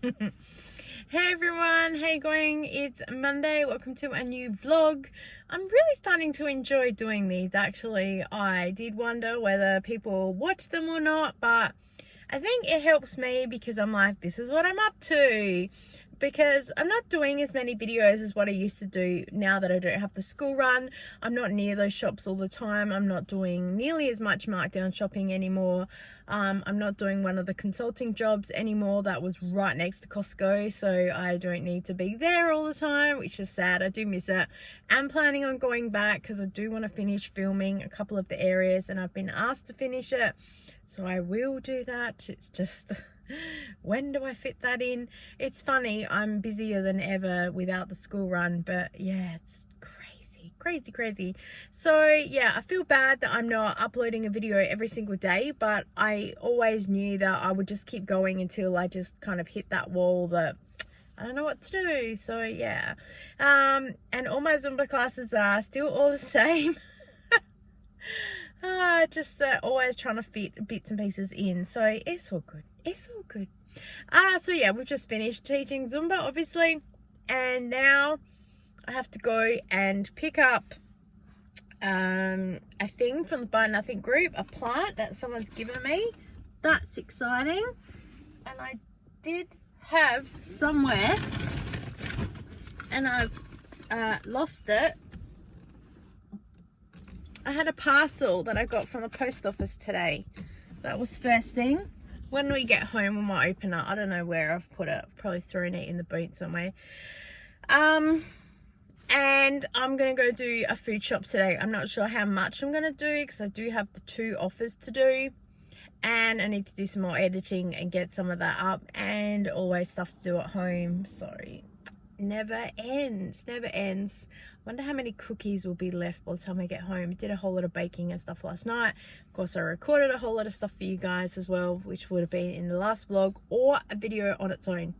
Hey everyone, how you going? It's Monday. Welcome to a new vlog. I'm really starting to enjoy doing these actually. I did wonder whether people watch them or not, but I think it helps me because I'm like, this is what I'm up to. Because I'm not doing as many videos as what I used to do now that I don't have the school run. I'm not near those shops all the time. I'm not doing nearly as much markdown shopping anymore. I'm not doing one of the consulting jobs anymore that was right next to Costco, so I don't need to be there all the time, which is sad. I do miss it. I'm planning on going back because I do want to finish filming a couple of the areas and I've been asked to finish it, so I will do that. It's just when do I fit that in? It's funny, I'm busier than ever without the school run, but yeah, it's crazy. So yeah, I feel bad that I'm not uploading a video every single day, but I always knew that I would just keep going until I just kind of hit that wall that I don't know what to do. So yeah, and all my Zumba classes are still all the same. Just always trying to fit bits and pieces in, so it's all good. So yeah, we've just finished teaching Zumba obviously, and now I have to go and pick up a thing from the Buy Nothing group, a plant that someone's given me. That's exciting. And I did have somewhere and I've lost it. I had a parcel that I got from the post office today. That was first thing. When we get home, we might open it. I don't know where I've put it. I've probably thrown it in the boot somewhere. And I'm gonna go do a food shop today. I'm not sure how much I'm gonna do because I do have the 2 offers to do, and I need to do some more editing and get some of that up, and always stuff to do at home. So never ends. Wonder how many cookies will be left by the time I get home. I did a whole lot of baking and stuff last night. Of course, I recorded a whole lot of stuff for you guys as well, which would have been in the last vlog or a video on its own.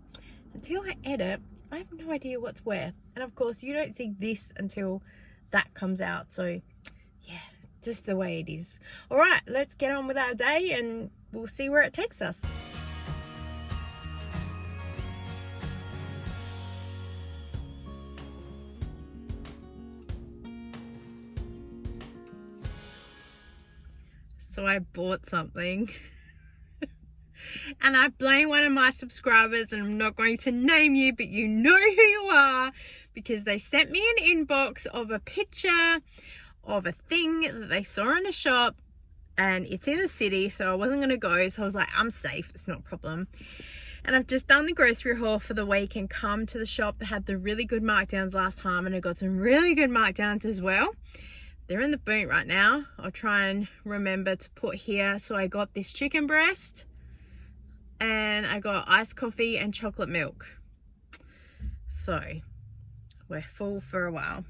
Until I edit, I have no idea what's where. And of course, you don't see this until that comes out. So yeah, just the way it is. All right, let's get on with our day and we'll see where it takes us. So I bought something and I blame one of my subscribers, and I'm not going to name you, but you know who you are, because they sent me an inbox of a picture of a thing that they saw in a shop, and it's in the city, so I wasn't going to go. So I was like, I'm safe, it's not a problem. And I've just done the grocery haul for the week and come to the shop that had the really good markdowns last time, and I got some really good markdowns as well. They're in the boot right now. I'll try and remember to put here. So I got this chicken breast, and I got iced coffee and chocolate milk. So we're full for a while.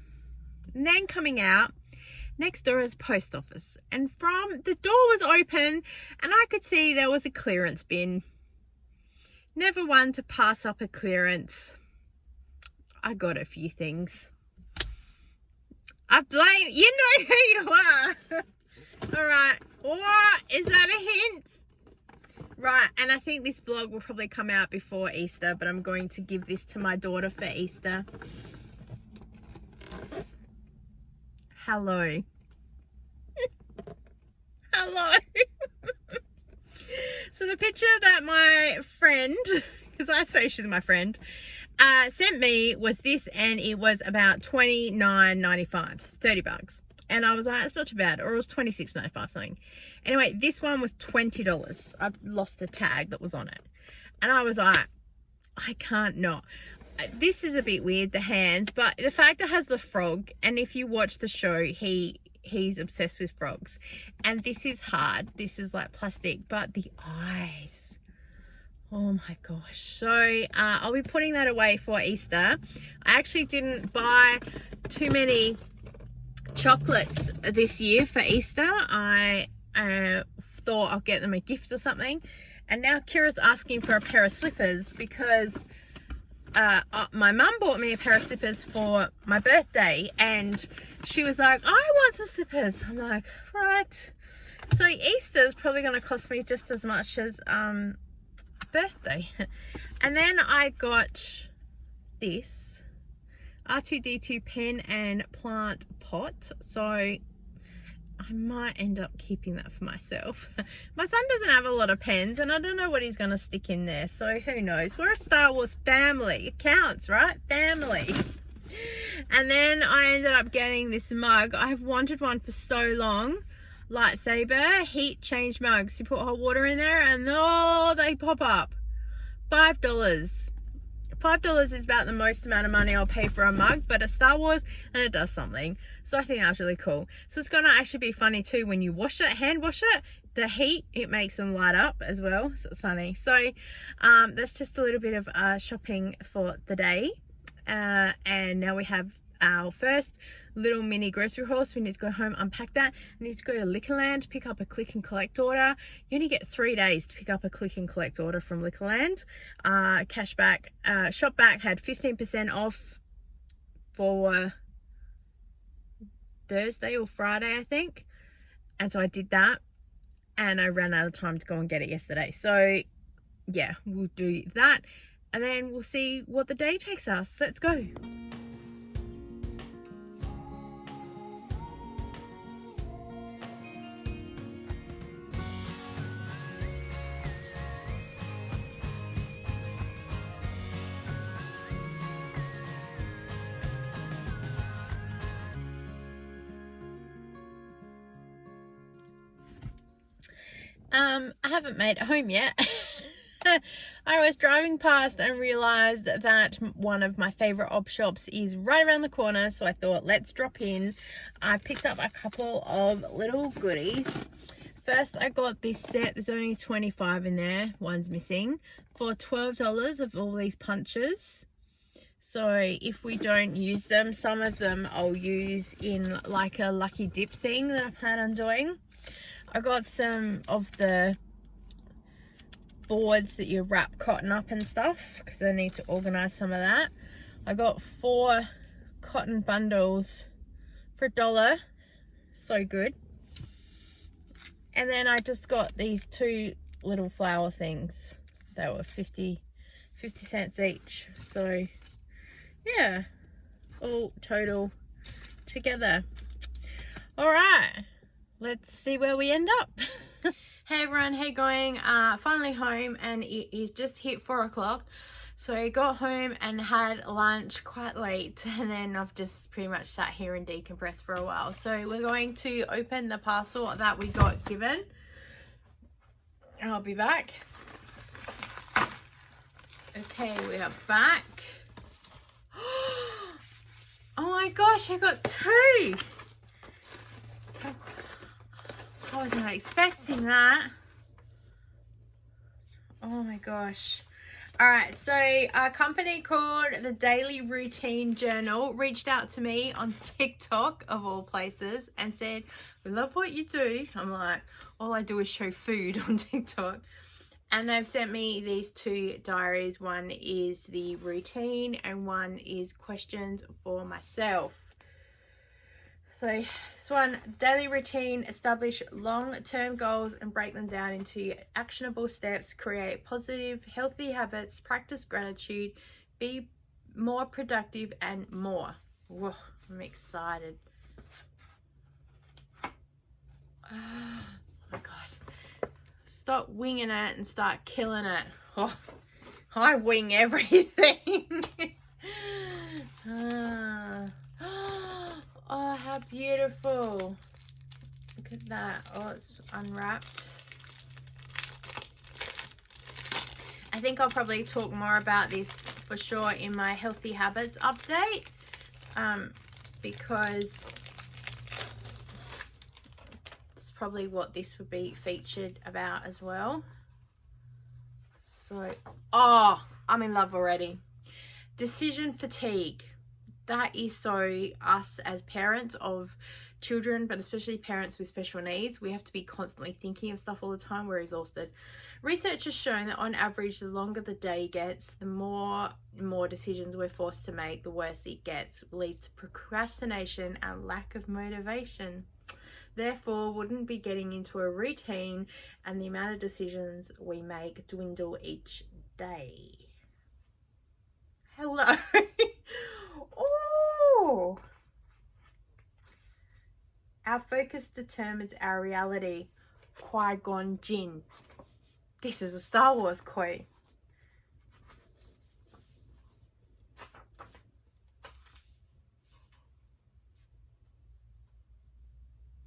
And then coming out, next door is post office. And from the door was open and I could see there was a clearance bin. Never one to pass up a clearance. I got a few things. I blame, you know who you are. All right, what is that a hint? Right, and I think this vlog will probably come out before Easter, but I'm going to give this to my daughter for Easter. Hello. Hello. So the picture that my friend, because I say she's my friend, sent me was this, and it was about $29.95, 30 bucks. And I was like, it's not too bad. Or it was $26.95 something. Anyway, this one was $20. I've lost the tag that was on it. And I was like, I can't not. This is a bit weird, the hands, but the fact it has the frog, and if you watch the show, he's obsessed with frogs. And this is hard. This is like plastic, but the eyes. Oh my gosh. So I'll be putting that away for Easter. I actually didn't buy too many chocolates this year for Easter. I thought I'll get them a gift or something, and now Kira's asking for a pair of slippers because my mum bought me a pair of slippers for my birthday, and she was like, I want some slippers. I'm like, right. So Easter's probably going to cost me just as much as birthday. And then I got this R2D2 pen and plant pot. So I might end up keeping that for myself. My son doesn't have a lot of pens and I don't know what he's going to stick in there. So who knows? We're a Star Wars family. It counts, right? Family. And then I ended up getting this mug. I've wanted one for so long. Lightsaber heat change mugs. You put hot water in there and oh, they pop up. $5. $5 is about the most amount of money I'll pay for a mug, but a Star Wars, and it does something. So I think that's really cool. So it's gonna actually be funny too when you wash it, hand wash it, the heat, it makes them light up as well. So it's funny. So that's just a little bit of shopping for the day. And now we have our first little mini grocery haul, so we need to go home, unpack that. We need to go to Liquorland to pick up a click and collect order. You only get 3 days to pick up a click and collect order from Liquorland. Cashback, Shopback had 15% off for Thursday or Friday, I think. And so I did that and I ran out of time to go and get it yesterday. So yeah, we'll do that and then we'll see what the day takes us. Let's go. I haven't made it home yet. I was driving past and realized that one of my favorite op shops is right around the corner, so I thought let's drop in. I picked up a couple of little goodies. First I got this set, there's only 25 in there, one's missing, for $12 of all these punches. So if we don't use them, some of them I'll use in like a lucky dip thing that I plan on doing. I got some of the boards that you wrap cotton up and stuff because I need to organize some of that. I got 4 cotton bundles for $1. So good. And then I just got these 2 little flower things. They were 50 cents each. So yeah, all total together. All right, let's see where we end up. Hey everyone, how you going? Finally home and it is just hit 4 o'clock. So I got home and had lunch quite late and then I've just pretty much sat here and decompressed for a while. So we're going to open the parcel that we got given. I'll be back. Okay, we are back. Oh my gosh, I got 2. I was not expecting that. Oh my gosh. All right, so a company called the Daily Routine Journal reached out to me on TikTok of all places and said, we love what you do. I'm like, all I do is show food on TikTok. And they've sent me these 2 diaries. One is the routine and one is questions for myself. So this one, daily routine, establish long-term goals and break them down into actionable steps, create positive, healthy habits, practice gratitude, be more productive and more. Whoa, I'm excited. Oh my God. Stop winging it and start killing it. Oh, I wing everything. Oh, how beautiful. Look at that. Oh, it's unwrapped. I think I'll probably talk more about this for sure in my healthy habits update, because it's probably what this would be featured about as well. So, oh, I'm in love already. Decision fatigue. That is so us as parents of children, but especially parents with special needs. We have to be constantly thinking of stuff all the time. We're exhausted. Research has shown that on average, the longer the day gets, the more decisions we're forced to make, the worse it gets. It leads to procrastination and lack of motivation. therefore wouldn't be getting into a routine, and the amount of decisions we make dwindle each day. Hello. Oh, our focus determines our reality. Qui-Gon Jinn. This is a Star Wars quote.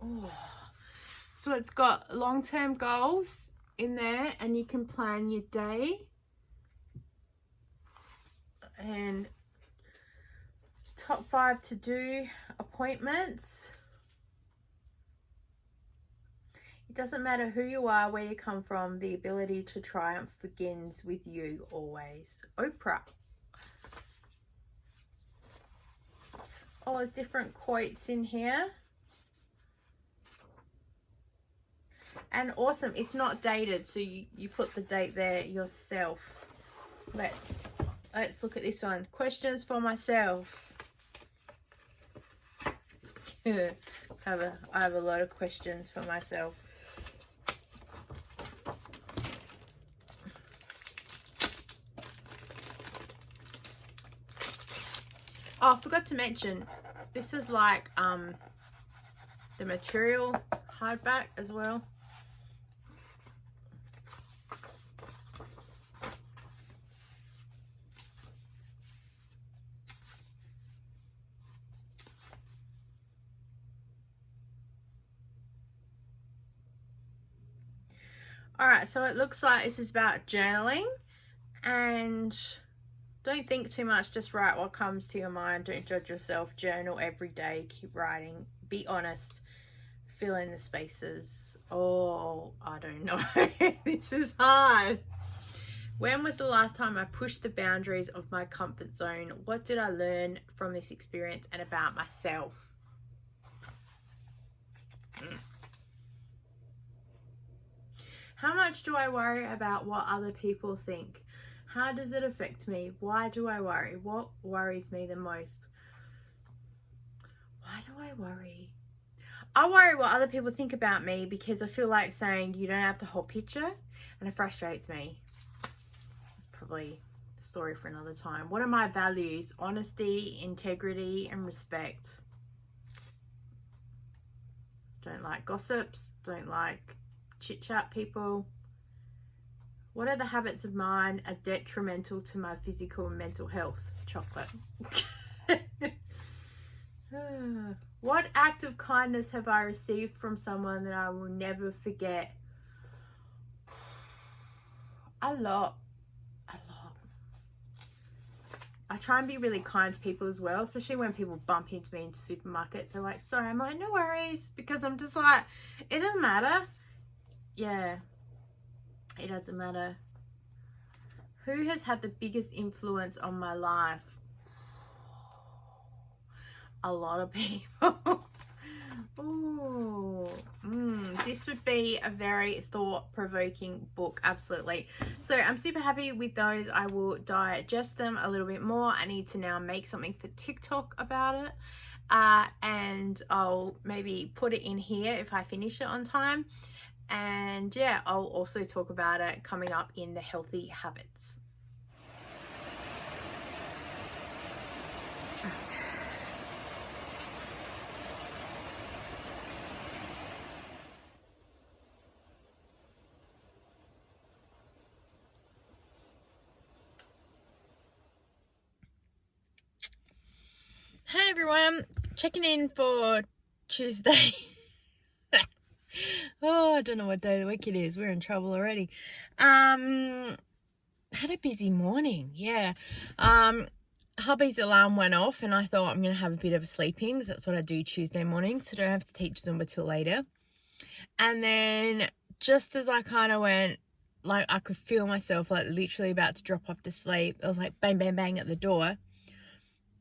Oh. So it's got long-term goals in there, and you can plan your day. And top 5 to-do appointments. It doesn't matter who you are, where you come from, the ability to triumph begins with you always. Oprah. Oh, there's different quotes in here. And awesome, it's not dated, so you put the date there yourself. Let's look at this one. Questions for myself. I have a lot of questions for myself. Oh, I forgot to mention, this is like the material hardback as well. Alright, so it looks like this is about journaling, and don't think too much, just write what comes to your mind. Don't judge yourself. Journal every day. Keep writing. Be honest. Fill in the spaces. Oh, I don't know. This is hard. When was the last time I pushed the boundaries of my comfort zone? What did I learn from this experience and about myself? How much do I worry about what other people think? How does it affect me? Why do I worry? What worries me the most? Why do I worry? I worry what other people think about me because I feel like saying you don't have the whole picture, and it frustrates me. It's probably a story for another time. What are my values? Honesty, integrity, and respect. Don't like gossips. Don't like chit-chat people. What are the habits of mine are detrimental to my physical and mental health? Chocolate. What act of kindness have I received from someone that I will never forget? A lot. I try and be really kind to people as well, especially when people bump into me in supermarkets. They're like, sorry. I'm like, no worries, because I'm just like, it doesn't matter. Yeah. It doesn't matter. Who has had the biggest influence on my life? A lot of people. Ooh. This would be a very thought-provoking book, absolutely. So I'm super happy with those. I will digest them a little bit more. I need to now make something for TikTok about it. And I'll maybe put it in here if I finish it on time. And yeah, I'll also talk about it coming up in the healthy habits. Hey everyone, checking in for Tuesday. Oh, I don't know what day of the week it is. We're in trouble already. Had a busy morning. Yeah. Hubby's alarm went off and I thought I'm going to have a bit of a sleeping, because that's what I do Tuesday mornings, so I don't have to teach Zumba till later. And then just as I kind of went, like I could feel myself like literally about to drop off to sleep, I was like bang, bang, bang at the door.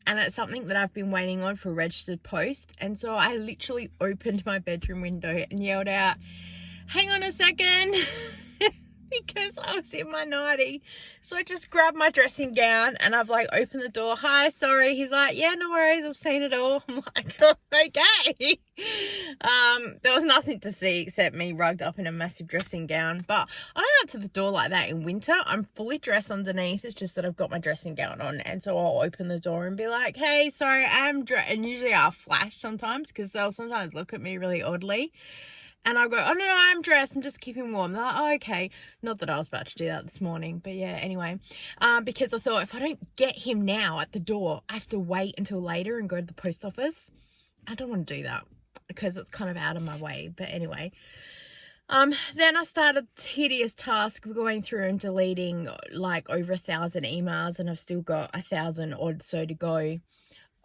And it's something that I've been waiting on for a registered post. And so I literally opened my bedroom window and yelled out, hang on a second. because I was in my nightie. So I just grabbed my dressing gown and I've like opened the door. Hi, sorry. He's like, yeah, no worries. I've seen it all. I'm like, oh, okay. There was nothing to see except me rugged up in a massive dressing gown. But I don't answer the door like that in winter. I'm fully dressed underneath. It's just that I've got my dressing gown on. And so I'll open the door and be like, hey, sorry, I'm dressed. And usually I'll flash sometimes because they'll sometimes look at me really oddly. And I'll go, oh, no, I'm dressed. I'm just keeping warm. They're like, oh, okay. Not that I was about to do that this morning. But yeah, anyway. Because I thought if I don't get him now at the door, I have to wait until later and go to the post office. I don't want to do that because it's kind of out of my way. But anyway. Then I started the tedious task of going through and deleting like over 1,000 emails. And I've still got 1,000 or so to go.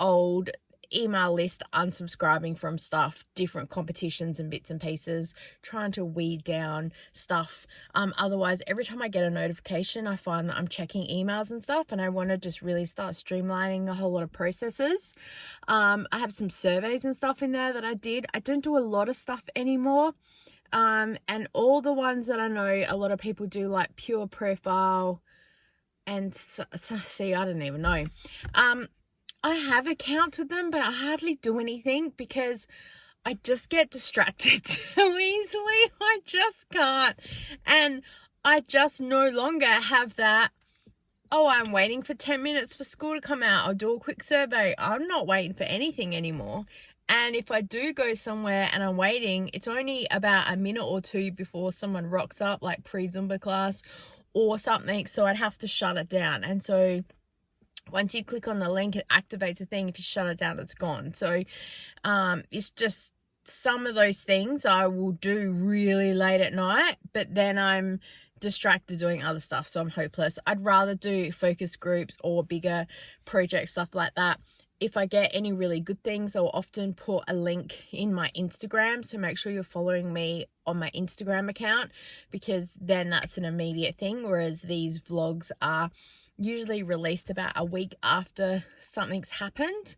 Old email list, unsubscribing from stuff, different competitions and bits and pieces, trying to weed down stuff. Otherwise, every time I get a notification, I find that I'm checking emails and stuff, and I want to just really start streamlining a whole lot of processes. I have some surveys and stuff in there that I did. I don't do a lot of stuff anymore. And all the ones that I know a lot of people do, like Pure Profile and see, I don't even know. I have accounts with them, but I hardly do anything because I just get distracted too easily. I just can't. And I just no longer have that, oh, I'm waiting for 10 minutes for school to come out. I'll do a quick survey. I'm not waiting for anything anymore. And if I do go somewhere and I'm waiting, it's only about a minute or two before someone rocks up, like pre-Zumba class or something. So I'd have to shut it down. And so once you click on the link, it activates a thing. If you shut it down, it's gone. So it's just some of those things I will do really late at night, but then I'm distracted doing other stuff, so I'm hopeless. I'd rather do focus groups or bigger project stuff like that. If I get any really good things, I'll often put a link in my Instagram. So make sure you're following me on my Instagram account, because then that's an immediate thing. Whereas these vlogs are usually released about a week after something's happened.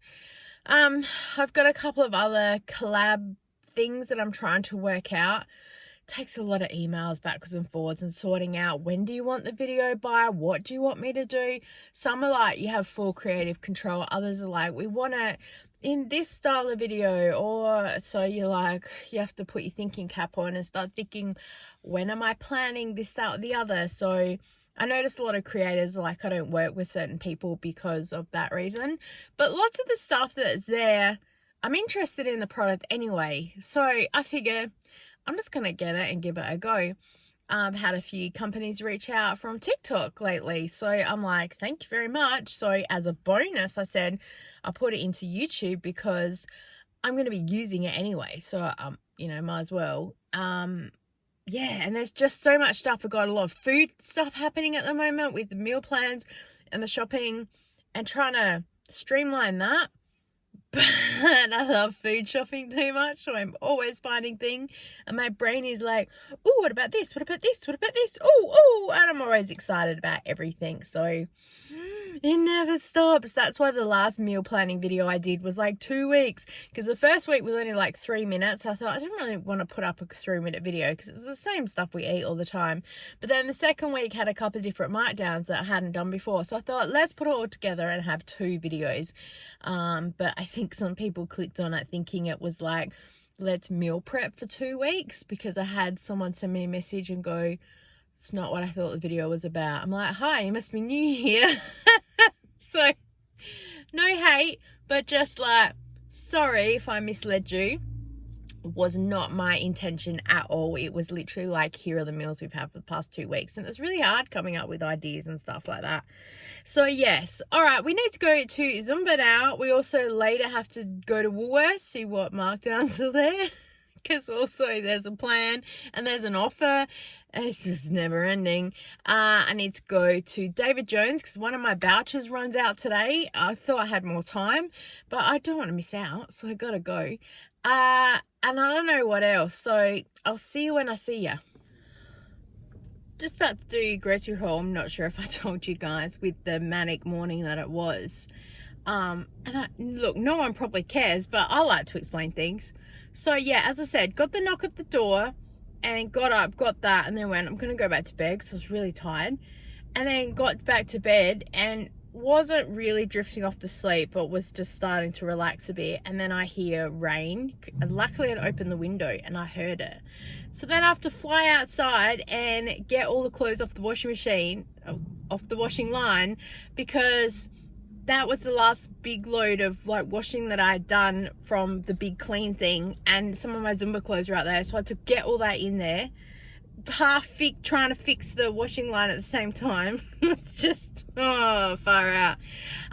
I've got a couple of other collab things that I'm trying to work out. Takes a lot of emails backwards and forwards and sorting out, when do you want the video by, what do you want me to do. Some are like you have full creative control, others are like we want it in this style of video, or so you're like you have to put your thinking cap on and start thinking, when am I planning this, that or the other. So I noticed a lot of creators, like I don't work with certain people because of that reason, but lots of the stuff that's there, I'm interested in the product anyway, so I figure I'm just going to get it and give it a go. Had a few companies reach out from TikTok lately. So I'm like, thank you very much. So as a bonus, I said, I'll put it into YouTube because I'm going to be using it anyway. So, you know, might as well. Yeah, and there's just so much stuff. I've got a lot of food stuff happening at the moment with the meal plans and the shopping and trying to streamline that. But I love food shopping too much, so I'm always finding things, and my brain is like, oh, what about this? What about this? What about this? Oh, and I'm always excited about everything. So it never stops. That's why the last meal planning video I did was like 2 weeks, because the first week was only like 3 minutes. I thought I don't really want to put up a 3-minute video because it's the same stuff we eat all the time. But then the second week had a couple of different markdowns that I hadn't done before, so I thought let's put it all together and have 2 videos. But I think some people clicked on it thinking it was like, let's meal prep for 2 weeks, because I had someone send me a message and go, it's not what I thought the video was about. I'm like, hi, you must be new here. So no hate, but just like, sorry if I misled you. It was not my intention at all. It was literally like, here are the meals we've had for the past 2 weeks. And it's really hard coming up with ideas and stuff like that. So yes, all right, we need to go to Zumba now. We also later have to go to Woolworths, see what markdowns are there. Because also there's a plan and there's an offer. It's just never ending. I need to go to David Jones because one of my vouchers runs out today. I thought I had more time, but I don't want to miss out, so I gotta go. And I don't know what else, so I'll see you when I see ya. Just about to do grocery haul. I'm not sure if I told you guys with the manic morning that it was. Look, no one probably cares, but I like to explain things. So yeah, as I said, got the knock at the door, and got up, got that, and then went, I'm gonna go back to bed because I was really tired. And then got back to bed and wasn't really drifting off to sleep, but was just starting to relax a bit. And then I hear rain, and luckily I'd opened the window and I heard it. So then I have to fly outside and get all the clothes off the washing machine, off the washing line, because that was the last big load of like washing that I had done from the big clean thing, and some of my Zumba clothes are out there, so I had to get all that in there, trying to fix the washing line at the same time. It's just far out.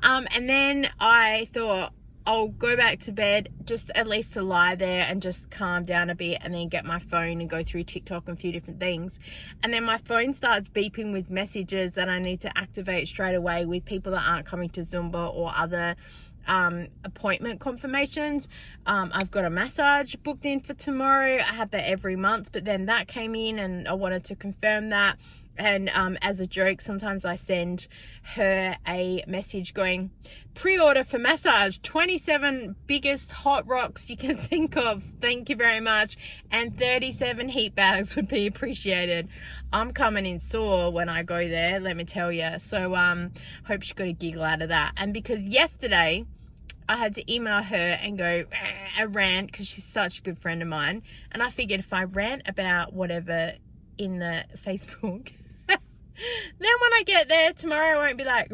And then I thought I'll go back to bed, just at least to lie there and just calm down a bit, and then get my phone and go through TikTok and a few different things. And then my phone starts beeping with messages that I need to activate straight away with people that aren't coming to Zumba or other appointment confirmations. I've got a massage booked in for tomorrow. I have that every month, but then that came in and I wanted to confirm that. And as a joke, sometimes I send her a message going, pre-order for massage, 27 biggest hot rocks you can think of, thank you very much, and 37 heat bags would be appreciated. I'm coming in sore when I go there, let me tell you. So hope she got a giggle out of that. And because yesterday I had to email her and go a rant, because she's such a good friend of mine, and I figured if I rant about whatever in the Facebook, then when I get there tomorrow, I won't be like,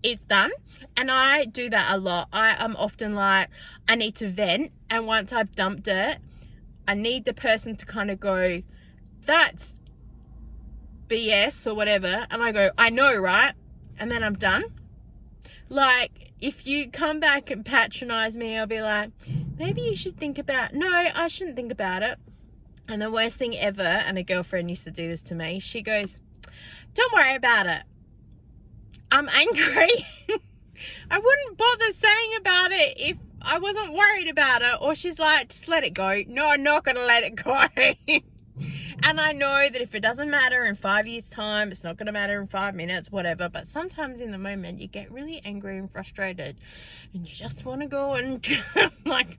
it's done. And I do that a lot. I am often like, I need to vent, and once I've dumped it, I need the person to kind of go, that's BS or whatever, and I go, I know, right? And then I'm done. Like, if you come back and patronize me, I'll be like, maybe you should think about, no, I shouldn't think about it. And the worst thing ever, and a girlfriend used to do this to me, she goes, don't worry about it. I'm angry. I wouldn't bother saying about it if I wasn't worried about it. Or she's like, just let it go. No, I'm not going to let it go. And I know that if it doesn't matter in 5 years' time, it's not going to matter in 5 minutes, whatever. But sometimes in the moment, you get really angry and frustrated. And you just want to go and like,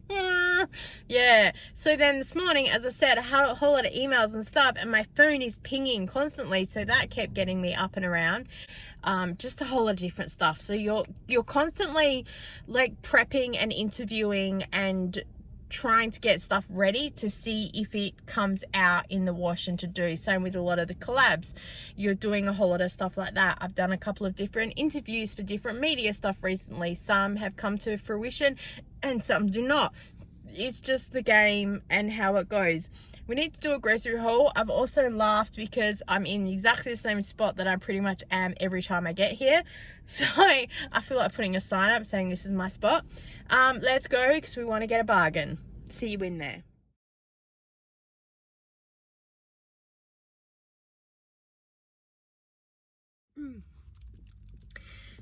yeah. So then this morning, as I said, I had a whole lot of emails and stuff. And my phone is pinging constantly. So that kept getting me up and around. Just a whole lot of different stuff. So you're constantly like prepping and interviewing and trying to get stuff ready to see if it comes out in the wash and to do. Same with a lot of the collabs. You're doing a whole lot of stuff like that. I've done a couple of different interviews for different media stuff recently. Some have come to fruition and some do not. It's just the game and how it goes. We need to do a grocery haul. I've also laughed because I'm in exactly the same spot that I pretty much am every time I get here. So I feel like putting a sign up saying this is my spot. Let's go because we want to get a bargain. See you in there.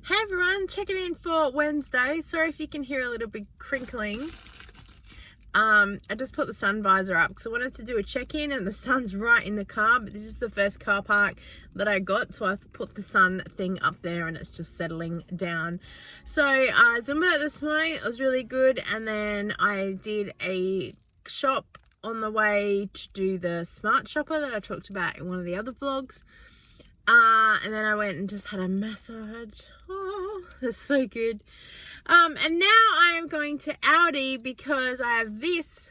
Hey everyone, checking in for Wednesday. Sorry if you can hear a little bit crinkling. I just put the sun visor up because I wanted to do a check-in and the sun's right in the car, but this is the first car park that I got, so I put the sun thing up there and it's just settling down. So Zumba this morning, it was really good, and then I did a shop on the way to do the smart shopper that I talked about in one of the other vlogs. And then I went and just had a massage. Oh, that's so good. And now I am going to Audi because I have this.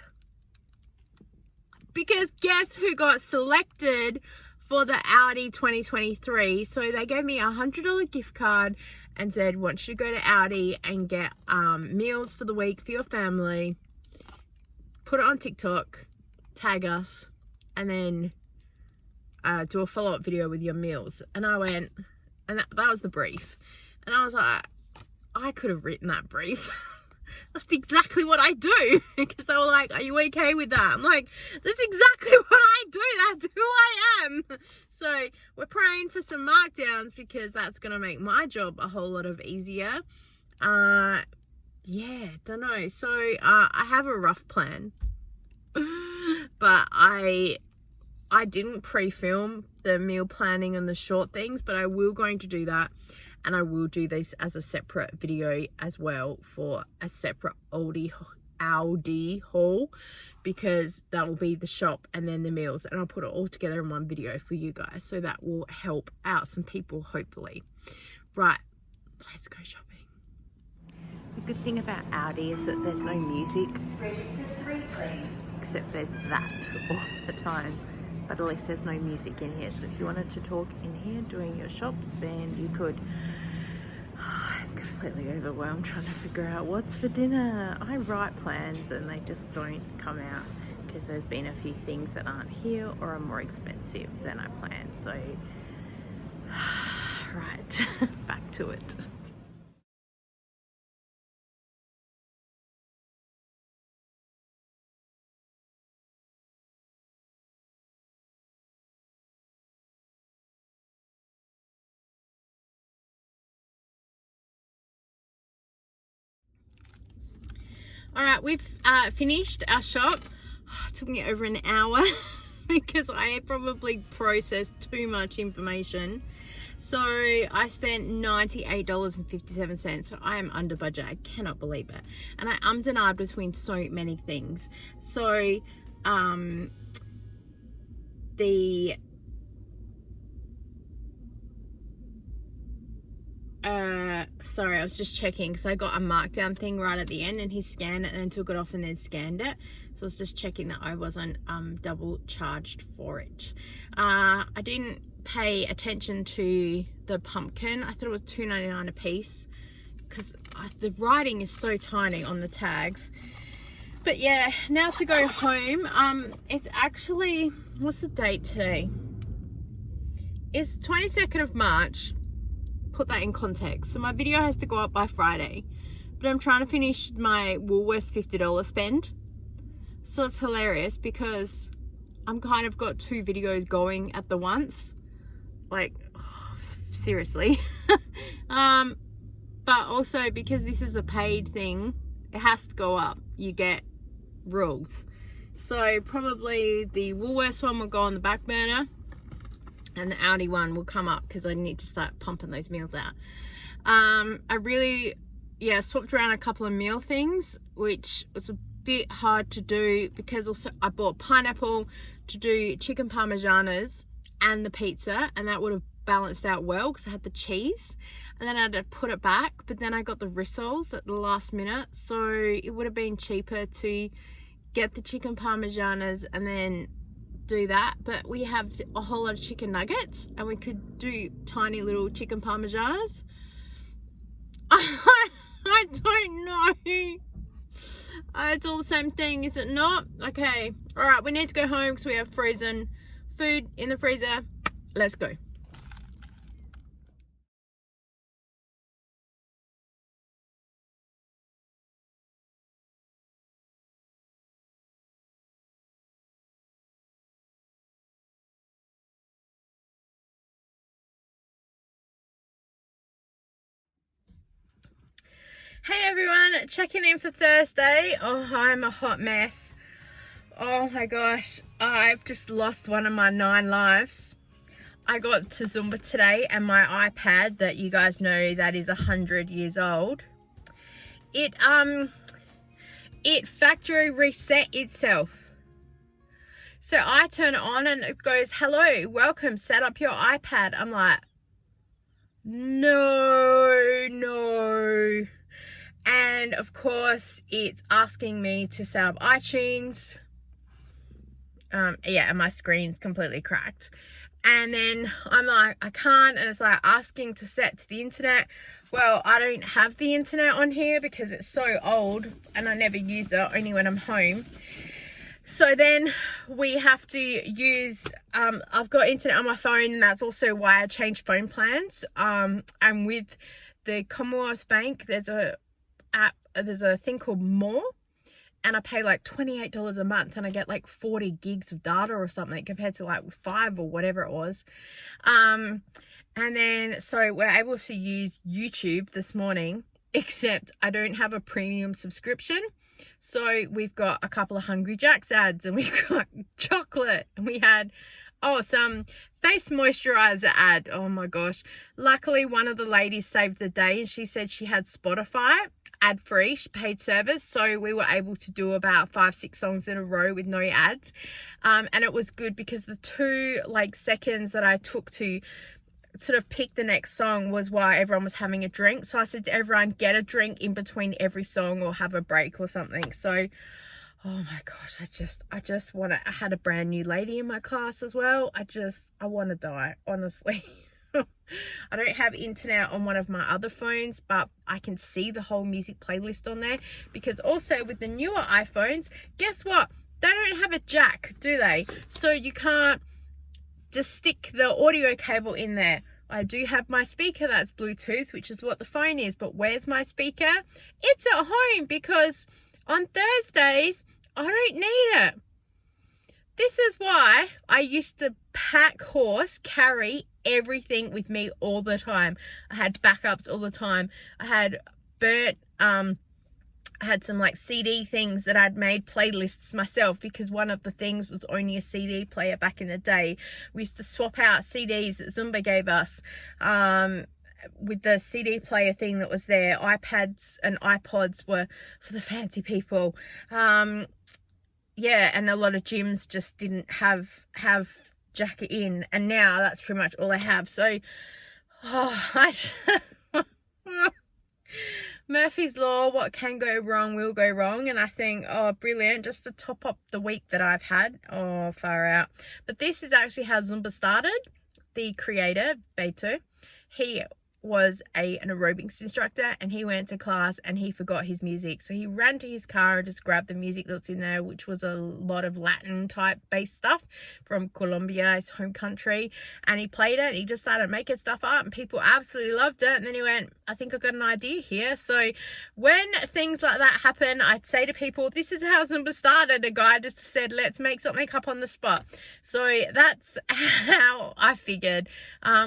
Because guess who got selected for the Audi 2023? So they gave me a $100 gift card and said, want you to go to Audi and get meals for the week for your family. Put it on TikTok, tag us, and then do a follow-up video with your meals. And I went, and that was the brief. And I was like, I could have written that brief. That's exactly what I do. Because they were like, are you okay with that? I'm like, that's exactly what I do. That's who I am. So we're praying for some markdowns because that's going to make my job a whole lot of easier. Yeah, don't know. So I have a rough plan. But I didn't pre-film the meal planning and the short things, but I will going to do that. And I will do this as a separate video as well for a separate Audi haul, because that will be the shop and then the meals, and I'll put it all together in one video for you guys, so that will help out some people, hopefully. Right, let's go shopping. The good thing about Audi is that there's no music. Register 3, please. Except there's that all the time. But at least there's no music in here. So if you wanted to talk in here doing your shops, then you could. I'm completely overwhelmed trying to figure out what's for dinner. I write plans and they just don't come out because there's been a few things that aren't here or are more expensive than I planned. So, right, back to it. All right, we've finished our shop. It took me over an hour because I had probably processed too much information. So I spent $98.57. So I am under budget. I cannot believe it. And I ummed and ahed between so many things. So sorry, I was just checking because I got a markdown thing right at the end, and he scanned it and then took it off and then scanned it. So I was just checking that I wasn't double charged for it. I didn't pay attention to the pumpkin. I thought it was $2.99 a piece because the writing is so tiny on the tags. But yeah, now to go home. It's actually, what's the date today? It's 22nd of March. Put that in context. So my video has to go up by Friday, but I'm trying to finish my Woolworths $50 spend. So it's hilarious because I'm kind of got 2 videos going at the once. Like, oh, seriously. But also because this is a paid thing, it has to go up. You get rules. So probably the Woolworths one will go on the back burner, and the Audi one will come up because I need to start pumping those meals out. I really, swapped around a couple of meal things, which was a bit hard to do because also I bought pineapple to do chicken parmesanas and the pizza, and that would have balanced out well because I had the cheese, and then I had to put it back, but then I got the rissoles at the last minute, so it would have been cheaper to get the chicken parmesanas and then do that. But we have a whole lot of chicken nuggets and we could do tiny little chicken parmesanas. I don't know. It's all the same thing, is it not? Okay, all right, we need to go home because we have frozen food in the freezer. Let's go. Hey everyone, checking in for Thursday. Oh, I'm a hot mess. Oh my gosh, I've just lost one of my 9 lives. I got to Zumba today and my iPad that you guys know that is 100 years old. It factory reset itself. So I turn it on and it goes, hello, welcome, set up your iPad. I'm like, no. And of course it's asking me to set up iTunes. And my screen's completely cracked. And then I'm like, I can't, and it's like asking to set to the internet. Well, I don't have the internet on here because it's so old and I never use it, only when I'm home. So then we have to use, I've got internet on my phone, and that's also why I changed phone plans. And with the Commonwealth Bank, there's a thing called More, and I pay like $28 a month and I get like 40 gigs of data or something compared to like 5 or whatever it was. And then so we're able to use YouTube this morning, except I don't have a premium subscription. So we've got a couple of Hungry Jack's ads, and we've got chocolate, and we had some face moisturizer ad. Oh my gosh, luckily one of the ladies saved the day and she said she had Spotify, ad-free paid service, so we were able to do about 5-6 songs in a row with no ads, and it was good because the 2 like seconds that I took to sort of pick the next song was while everyone was having a drink. So I said to everyone, get a drink in between every song or have a break or something. So oh my gosh, I just want to, I had a brand new lady in my class as well. I want to die, honestly. I don't have internet on one of my other phones, but I can see the whole music playlist on there, because also with the newer iPhones, guess what? They don't have a jack, do they? So you can't just stick the audio cable in there. I do have my speaker that's Bluetooth, which is what the phone is, but where's my speaker? It's at home, because on Thursdays, I don't need it. This is why I used to carry everything with me all the time. I had backups all the time. I had I had some like CD things that I'd made playlists myself, because one of the things was only a CD player back in the day. We used to swap out CDs that Zumba gave us with the CD player thing that was there. iPads and iPods were for the fancy people. Yeah, and a lot of gyms just didn't have jack it in, and now that's pretty much all I have. So Murphy's Law, what can go wrong will go wrong, and I think, oh brilliant, just to top up the week that I've had. Oh, far out. But this is actually how Zumba started. The creator, Beto, he was an aerobics instructor, and he went to class and he forgot his music, so he ran to his car and just grabbed the music that's in there, which was a lot of Latin type based stuff from Colombia, his home country, and he played it. He just started making stuff up and people absolutely loved it, and then he went, I think I've got an idea here. So when things like that happen, I'd say to people, this is how Zumba started. A guy just said, let's make something up on the spot. So that's how I figured.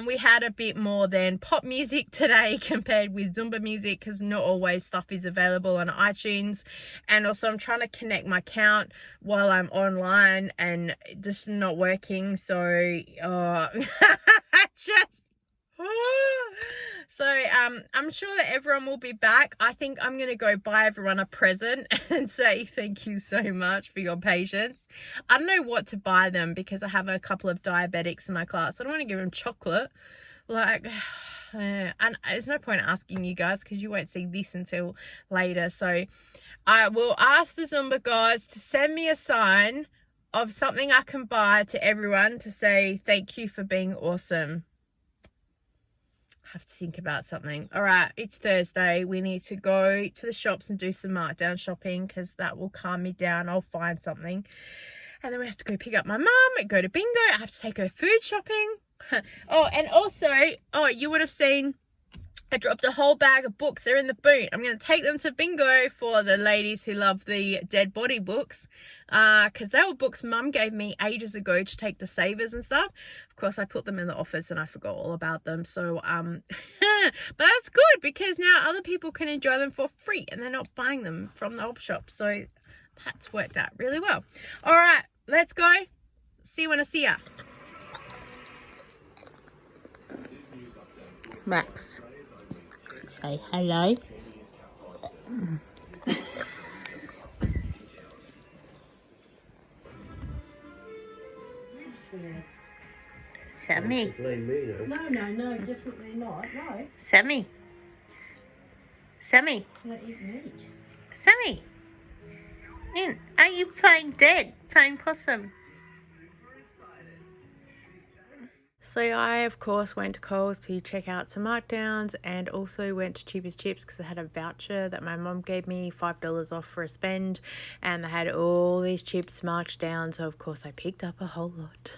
We had a bit more than pop music today compared with Zumba music, because not always stuff is available on iTunes, and also I'm trying to connect my account while I'm online and just not working. So I'm sure that everyone will be back. I think I'm gonna go buy everyone a present and say thank you so much for your patience. I don't know what to buy them, because I have a couple of diabetics in my class. I don't want to give them chocolate, like, and there's no point asking you guys, because you won't see this until later. So I will ask the Zumba guys to send me a sign of something I can buy to everyone to say thank you for being awesome. I have to think about something. All right, it's Thursday. We need to go to the shops and do some markdown shopping, because that will calm me down. I'll find something. And then we have to go pick up my mum and go to bingo. I have to take her food shopping. Oh, and also, you would have seen I dropped a whole bag of books. They're in the boot. I'm going to take them to bingo for the ladies who love the dead body books, because they were books Mum gave me ages ago to take to Savers and stuff. Of course, I put them in the office and I forgot all about them. So but that's good, because now other people can enjoy them for free and they're not buying them from the op shop. So that's worked out really well. All right, let's go. See you when I see ya. Max, say hello. Sammy. No, definitely not. No. Sammy. Sammy. Not eat meat. Sammy. Are you playing dead? Playing possum? So I, of course, went to Coles to check out some markdowns, and also went to Cheapest Chips because I had a voucher that my mum gave me, $5 off for a spend, and they had all these chips marked down, so of course I picked up a whole lot.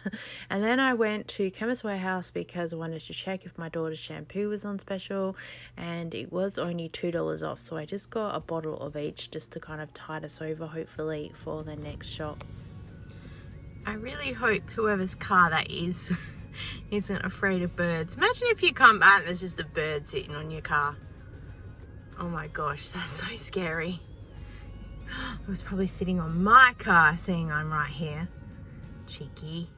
And then I went to Chemist Warehouse because I wanted to check if my daughter's shampoo was on special, and it was only $2 off, so I just got a bottle of each just to kind of tide us over, hopefully, for the next shop. I really hope whoever's car that is isn't afraid of birds. Imagine if you come back and there's just a bird sitting on your car. Oh my gosh, that's so scary. It was probably sitting on my car, seeing I'm right here. Cheeky.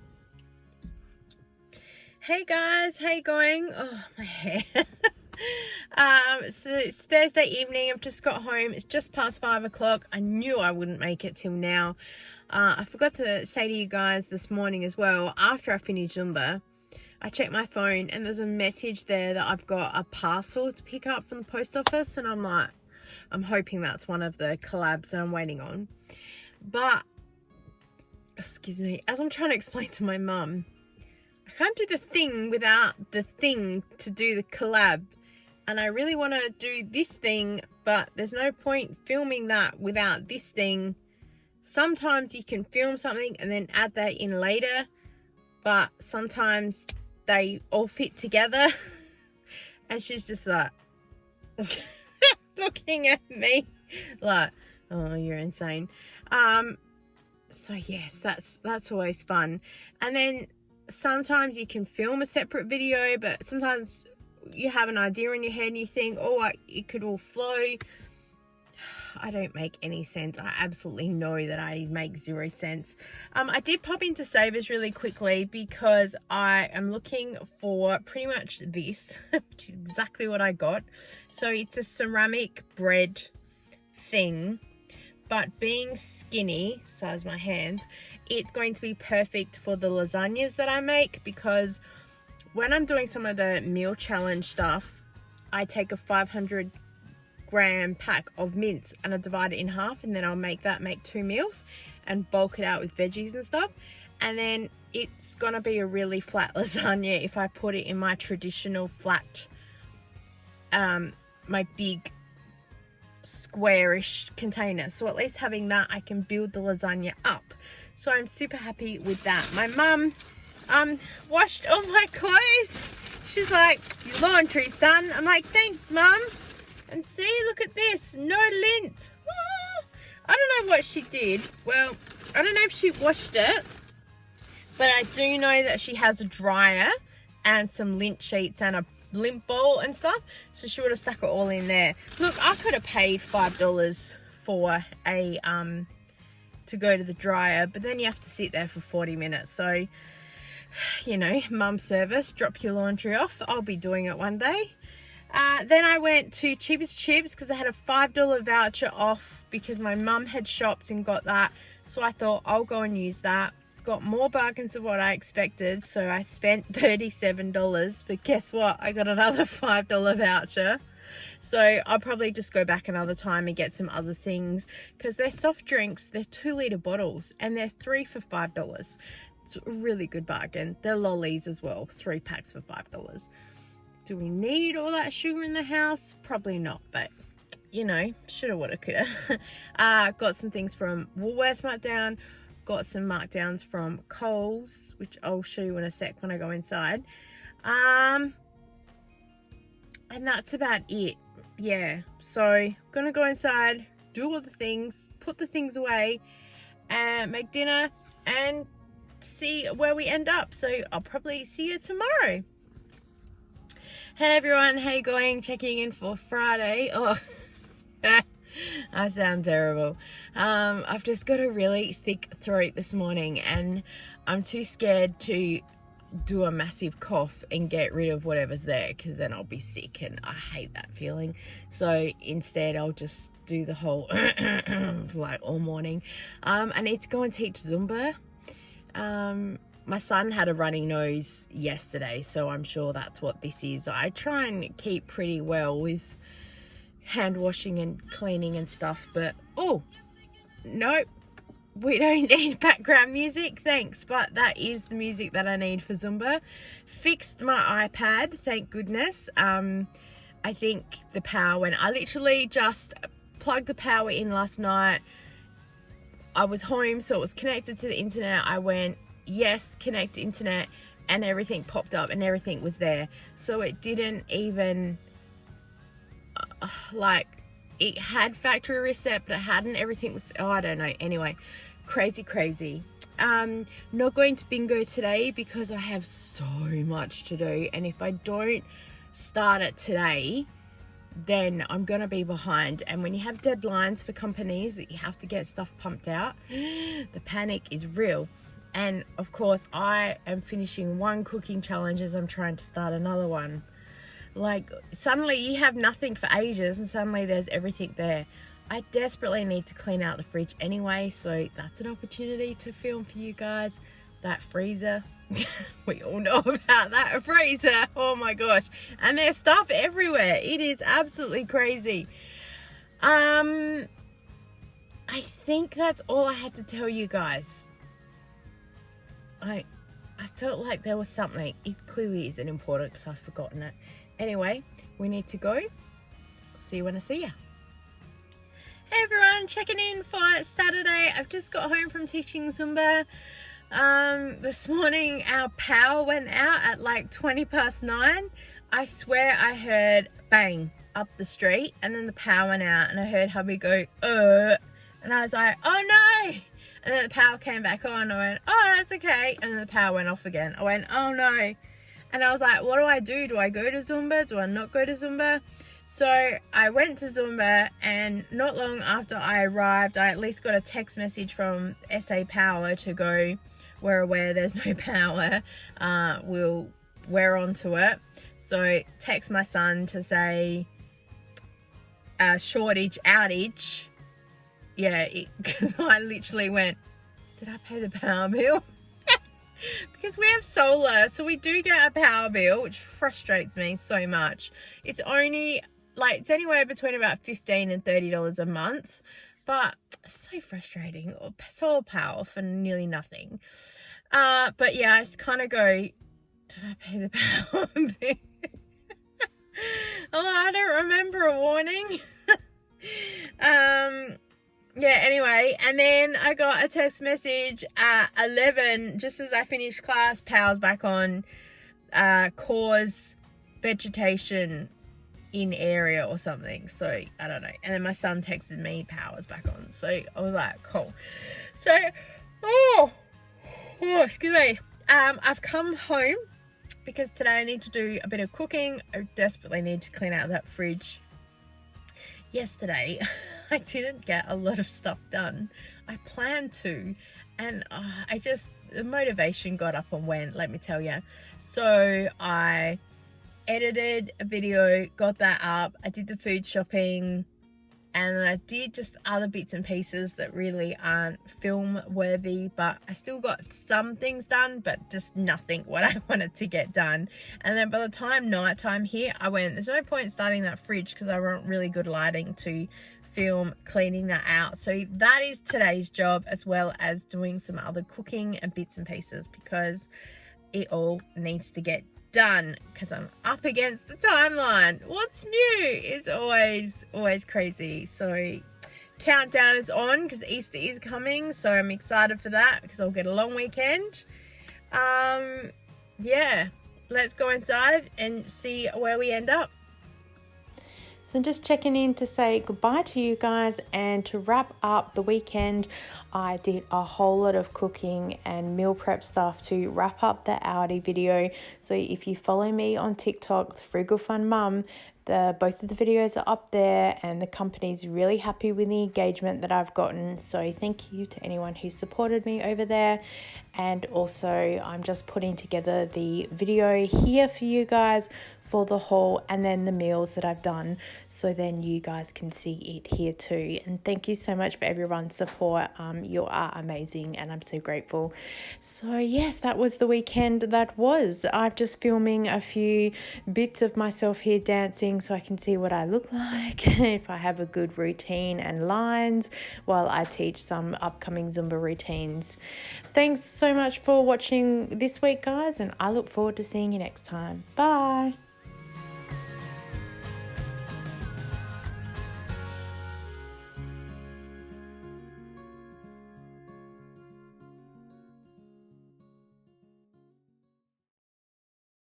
Hey guys, how you going? Oh, my hair. So it's Thursday evening. I've just got home. It's just past 5 o'clock. I knew I wouldn't make it till now. I forgot to say to you guys this morning as well, after I finished Zumba, I checked my phone and there's a message there that I've got a parcel to pick up from the post office, and I'm like, I'm hoping that's one of the collabs that I'm waiting on. But, excuse me, as I'm trying to explain to my mum, I can't do the thing without the thing to do the collab. And I really want to do this thing, but there's no point filming that without this thing. Sometimes you can film something and then add that in later, but sometimes they all fit together. And she's just like looking at me like, oh, you're insane. So yes, that's always fun. And then sometimes you can film a separate video, but sometimes you have an idea in your head and you think, oh, it could all flow. I don't make any sense. I absolutely know that I make zero sense. I did pop into Savers really quickly because I am looking for pretty much this, which is exactly what I got. So it's a ceramic bread thing, but being skinny, size my hand, it's going to be perfect for the lasagnas that I make, because when I'm doing some of the meal challenge stuff, I take a 500 gram pack of mince and I divide it in half, and then I'll make 2 meals and bulk it out with veggies and stuff. And then it's gonna be a really flat lasagna if I put it in my traditional flat, my big squarish container. So at least having that, I can build the lasagna up. So I'm super happy with that. My mum washed all my clothes. She's like, your laundry's done. I'm like, thanks, Mum. And see, look at this, no lint. I don't know what she did. Well, I don't know if she washed it, but I do know that she has a dryer and some lint sheets and a lint bowl and stuff. So she would have stuck it all in there. Look, I could have paid $5 for a to go to the dryer, but then you have to sit there for 40 minutes. So, you know, mum service, drop your laundry off. I'll be doing it one day. Then I went to Cheapest Chips because they had a $5 voucher off because my mum had shopped and got that. So I thought I'll go and use that. Got more bargains than what I expected. So I spent $37, but guess what? I got another $5 voucher. So I'll probably just go back another time and get some other things, because they're soft drinks, they're 2-litre bottles and they're 3 for $5. It's a really good bargain. They're lollies as well, 3 packs for $5. Do we need all that sugar in the house? Probably not, but you know, shoulda, woulda, coulda. Got some things from Woolworths markdown, got some markdowns from Coles, which I'll show you in a sec when I go inside. And that's about it. Yeah, so gonna go inside, do all the things, put the things away, and make dinner and see where we end up. So I'll probably see you tomorrow. Hey everyone, how you going? Checking in for Friday. Oh, I sound terrible. I've just got a really thick throat this morning and I'm too scared to do a massive cough and get rid of whatever's there, because then I'll be sick and I hate that feeling. So instead I'll just do the whole like all morning. I need to go and teach Zumba. My son had a runny nose yesterday, so I'm sure that's what this is. I try and keep pretty well with hand washing and cleaning and stuff, but oh, nope. We don't need background music, thanks, but that is the music that I need for Zumba. Fixed my iPad, thank goodness. I think the power went. I literally just plugged the power in last night. I was home, so it was connected to the internet. I went, yes, connect internet, and everything popped up and everything was there. So it didn't even, like, it had factory reset, but it hadn't. Everything was, oh, I don't know. Anyway, crazy. Not going to bingo today because I have so much to do, and if I don't start it today, then I'm gonna be behind. And when you have deadlines for companies that you have to get stuff pumped out, the panic is real. And of course I am finishing one cooking challenge as I'm trying to start another one. Like suddenly you have nothing for ages and suddenly there's everything there. I desperately need to clean out the fridge anyway, so that's an opportunity to film for you guys. That freezer, we all know about that freezer. Oh my gosh, and there's stuff everywhere. It is absolutely crazy. I think that's all I had to tell you guys. I felt like there was something. It clearly isn't important because I've forgotten it. Anyway, we need to go. See you when I see ya. Hey everyone, checking in for Saturday. I've just got home from teaching Zumba. This morning our power went out at like 9:20. I swear I heard bang up the street and then the power went out and I heard hubby go, and I was like, oh no. And then the power came back on. I went, oh, that's okay. And then the power went off again. I went, oh no. And I was like, what do? Do I go to Zumba? Do I not go to Zumba? So I went to Zumba, and not long after I arrived, I at least got a text message from SA Power to go, we're aware there's no power. We're onto it. So text my son to say, outage. Yeah, because I literally went, did I pay the power bill? Because we have solar, so we do get a power bill, which frustrates me so much. It's only like, it's anywhere between about $15 and $30 a month, but it's so frustrating. Solar power for nearly nothing. But yeah, I just kind of go, did I pay the power bill? Oh, I don't remember a warning. Yeah, anyway, and then I got a text message at 11, just as I finished class, power's back on, cause vegetation in area or something. So I don't know. And then my son texted me, power's back on. So I was like, cool. So, excuse me. I've come home because today I need to do a bit of cooking. I desperately need to clean out that fridge. Yesterday I didn't get a lot of stuff done. I planned to, and the motivation got up and went, let me tell you. So I edited a video, got that up, I did the food shopping, and I did just other bits and pieces that really aren't film worthy, but I still got some things done, but just nothing what I wanted to get done. And then by the time nighttime hit, I went, there's no point starting that fridge because I want really good lighting to film cleaning that out. So that is today's job, as well as doing some other cooking and bits and pieces, because it all needs to get done because I'm up against the timeline. What's new is always crazy. So countdown is on because Easter is coming, so I'm excited for that because I'll get a long weekend. Yeah, let's go inside and see where we end up. So just checking in to say goodbye to you guys, and to wrap up the weekend, I did a whole lot of cooking and meal prep stuff to wrap up the Audi video. So if you follow me on TikTok, Frugal Fun Mum, both of the videos are up there, and the company's really happy with the engagement that I've gotten. So thank you to anyone who supported me over there. And also I'm just putting together the video here for you guys for the haul and then the meals that I've done, so then you guys can see it here too. And thank you so much for everyone's support. You are amazing and I'm so grateful. So yes, that was the weekend that was. I'm just filming a few bits of myself here dancing so I can see what I look like, if I have a good routine and lines while I teach some upcoming Zumba routines. Thanks so much for watching this week, guys, and I look forward to seeing you next time. Bye.